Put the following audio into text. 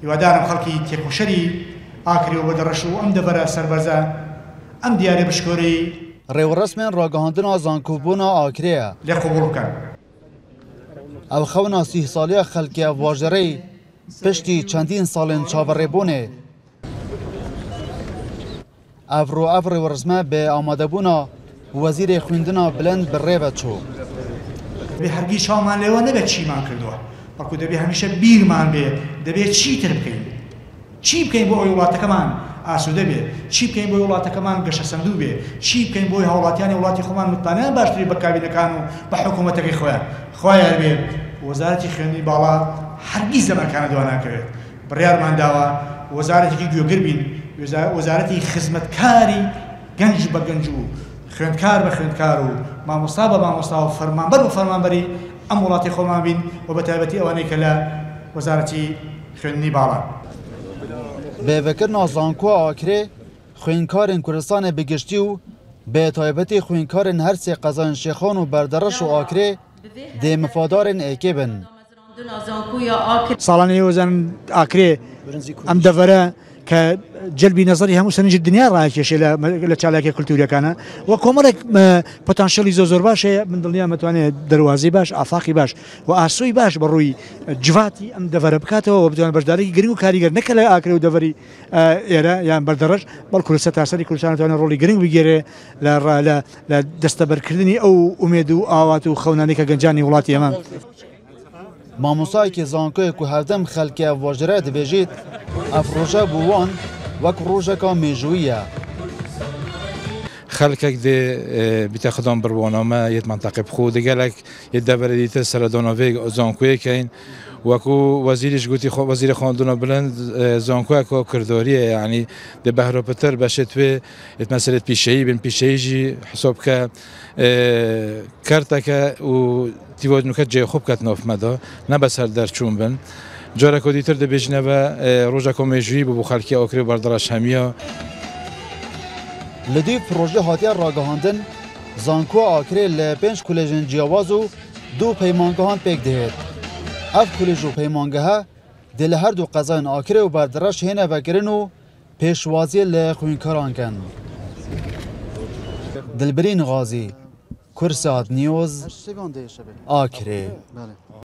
هیوادارم خەڵکی تێکۆشەری ئاکرێ و بەدەڕەش و ئەم دەبەرە سەربەرزە ئەم دیارێ بشکۆرەی ڕێوەڕەسمێن ڕاگەهاندنا زانکۆبوونا ئاکرەیە لێ قبوڵ بکەن. ئەو خەونا 30 ساڵیە خەڵکیە واژەرەی پشتی چەندین ساڵên چاوەڕێبوونێ ئەڤڕۆ ئەڤ ڕێوەڕەسمە بێ ئامادەبوونا وەزیرێ خوێندنا بلند بڕێوە چوو. دەبێ هەرگیز چاومان لێوە نەبێت چیمان کردووە، بەڵکو دەبێ هەمیشە بیرمان بێت، دەبێت چیتر بکەین، چی بکەین بۆ ئەوی وڵاتەکەمان ئاسوودە بێت، چی بکەین بۆی وڵاتەکەمان گەشە سەندوو بێت، چی بکەین بۆی هاوڵاتیانی وڵاتی خۆمان متمانەیان باشتری بە کابینەکان و بە حکوومەتەکەی خۆیان خوایان بێت. وەزارەتی خوێندنی باڵا هەرگیز لەمەکانە دوا ناکەوێت. بڕیارمان داوە وەزارەتێکی گوێگر بین، وەزارەتی خزمەتکاری گەنج بە گەنج و خوێندکار بە خوێندکار و مامۆستا بە مامۆستا و فەرمانبەر بە فەرمانبەری ئەم وڵاتی خۆمان بین و بە تایبەتی ئەوانەی کە لە وەزارەتی خوێندنی باڵا. بێڤەکردنا زانکۆ ئاکرێ خوێندکارên Kurdistanê بگشتی و بێ تایبەتی خوێندکارên her sê Qezancêxan û Berdereş û Akrê dê mifadarên êkê bin. ساڵانەی وەزان ئاکرێ ئەم دەڤەرە کە جلبی نەزەری هەموو سەرنجی دنیا ڕاکێشێ لە چالاکی کولتوریەکانە و کۆمەڵێک پۆتانشیەلی زۆر باش هەیە. من دڵنیام ئەتوانێت دەواازەی باش، ئافاقی باش و ئاسۆی باش بە ڕووی جواتی ئەم دەڤەرە بکاتەوە و بتوانێت بەشدارێکی گرنگ و کاریگەر نەکە لە ئاکرێ و دەڤەری ئێرە یان بەردەڕەش، بەڵکو لە سەرتاسەری کوردستان دەتوانێت ڕۆڵی گرنگ بگێرێ لە دەستەبەرکردنی ئەو ئومێد و ئاوات و خەونانەی کە گەنجانی وڵاتی ئەمان. مامۆسایەکی زانکۆیەک و هەردەم خەڵکیە واژەرە دەبێژێت ئەف ڕۆژە بۆ وان وەک ڕۆژێکە مێژوویە. خەڵکێک دێ بیتە خدان بڕوانامە یەت منتەقێ بخۆ دەگەلێک یەت دەبەرە دیتە سەرداناوێ زانکۆیەکەین وەکو وەزیریش گوتی وەزیرە خواندنە بلند زانکۆیەکە کردداریە یعنی دە بەهرۆپەتر بەشێت توێ یەت مەسەلێت پیشەیی بن پیشەیژی حساب کە کارتەکە و تیوادنوکە جێ خوب کات نافمەدا نەبەس هەر دەرچوون بن. جارێک دیتر دەبێژنەوە ڕۆژێکە مێژووی بۆ خەڵکی ئاکرێ و بەردەڕەش هەمیە. لە دوی پرۆژە هاتیە ڕاگەهاندن زانکۆ ئاکرێ لە 5 کولێژên جیاواز و 2 پەیمانگەهان پێک دەهێت. ئەف کولێژ و پەیمانگەهە دێ لە هەردوو قەزایên ئاکرێ و بەردەڕەش هێنە vekirin û pêşwaziyê lê xwînkaran kin. Dilbirîn Gazî، Kursat News، Akrê.